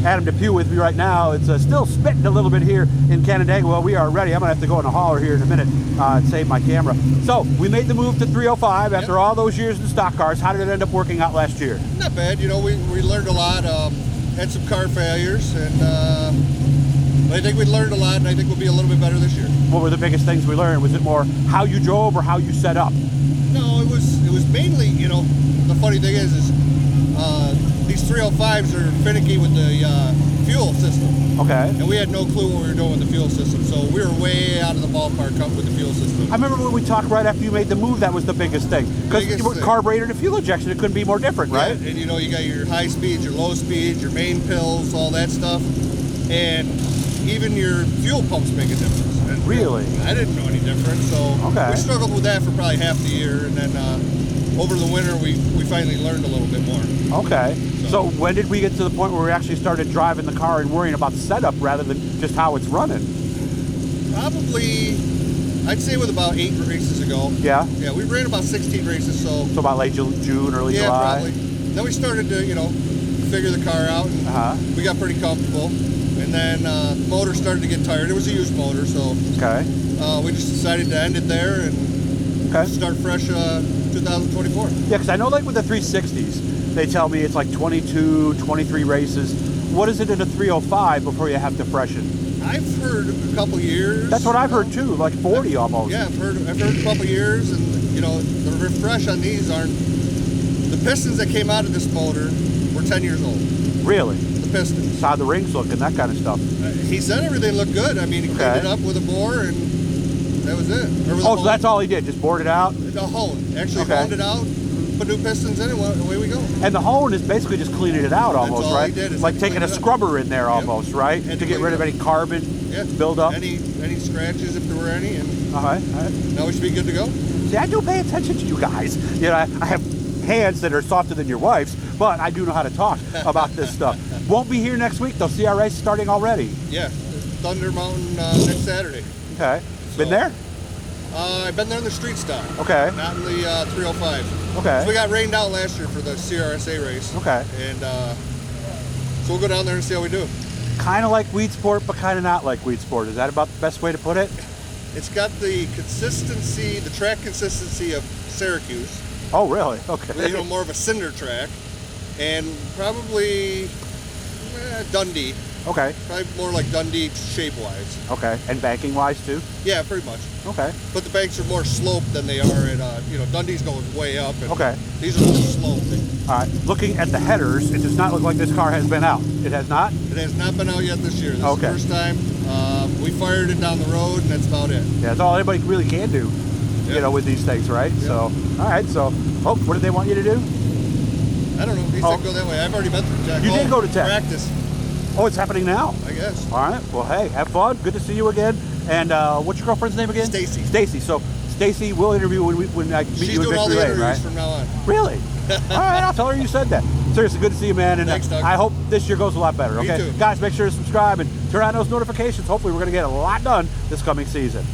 Adam DePuy with me right now. It's still spitting a little bit here in Canandaigua. Well, we are ready. I'm going to have to go in the hauler here in a minute and save my camera. So, we made the move to 305 after all those years in stock cars. How did it end up working out last year? Not bad. You know, we learned a lot. Had some car failures, and I think we learned a lot, and I think we'll be a little bit better this year. What were the biggest things we learned? Was it more how you drove or how you set up? No, it was mainly, you know, the funny thing is these 305s are finicky with the fuel system. Okay. And we had no clue what we were doing with the fuel system, so we were way out of the ballpark with the fuel system. I remember when we talked right after you made the move, that was the biggest thing. Because carburetor to fuel injection, it couldn't be more different, right? Yeah, and you know, you got your high speeds, your low speeds, your main pills, all that stuff. And even your fuel pumps make a difference. And, really? I didn't know any different, so we struggled with that for probably half the year, and then over the winter we finally learned a little bit more. Okay. So when did we get to the point where we actually started driving the car and worrying about setup rather than just how it's running? Probably, I'd say with about 8 races ago. Yeah? Yeah, we ran about 16 races, so about late June, early July? Yeah, probably. Then we started to, you know, figure the car out, and we got pretty comfortable. And then the motor started to get tired. It was a used motor, so we just decided to end it there and start fresh 2024. Yeah, because I know like with the 360s, they tell me it's like 22, 23 races. What is it in a 305 before you have to freshen? I've heard a couple years. That's what I've heard too, like 40 almost. Yeah, I've heard a couple years, and you know, the refresh on these aren't. The pistons that came out of this motor were 10 years old. Really? Pistons. How the rings look and that kind of stuff. He said everything looked good. I mean, he cleaned it up with a bore, and that was it. So that's all he did, just bored it out? The hone. Actually honed it out, put new pistons in it, away we go. And the hone is basically just cleaning it out almost, that's all right? He did, like taking a scrubber in there almost, right? And to get rid of any carbon build up. Any scratches if there were any, and all right. Now we should be good to go. See, I do pay attention to you guys. You know, I have hands that are softer than your wife's, but I do know how to talk about this stuff. Won't be here next week, though. CRA starting already. Yeah, Thunder Mountain next Saturday. Okay. So, been there? I've been there in the street stock. Okay. Not in the 305. Okay. So we got rained out last year for the CRSA race. Okay. And so we'll go down there and see how we do. Kind of like weed sport, but kind of not like weed sport. Is that about the best way to put it? It's got the consistency, the track consistency of Syracuse. Oh, really? Okay. You know, more of a cinder track, and probably Dundee. Okay. Probably more like Dundee shape-wise. Okay. And banking-wise too? Yeah, pretty much. Okay. But the banks are more sloped than they are at, you know, Dundee's going way up. And these are more sloped. All right. Looking at the headers, it does not look like this car has been out. It has not? It has not been out yet this year. This is the first time. We fired it down the road, and that's about it. Yeah, that's all anybody really can do. You know, with these things, right? Yep. So, all right. So, what did they want you to do? I don't know. He said go that way. I've already been through Tech. You did go to Tech. Practice. Oh, it's happening now. I guess. All right. Well, hey, have fun. Good to see you again. And what's your girlfriend's name again? Stacy. Stacy. So, Stacy, we'll interview when I meet you in Victory Lane, right? She's doing all the interviews from now on. Really? All right. I'll tell her you said that. Seriously, good to see you, man. And thanks, Doug. I hope this year goes a lot better. Okay, Me too. Guys, make sure to subscribe and turn on those notifications. Hopefully, we're going to get a lot done this coming season.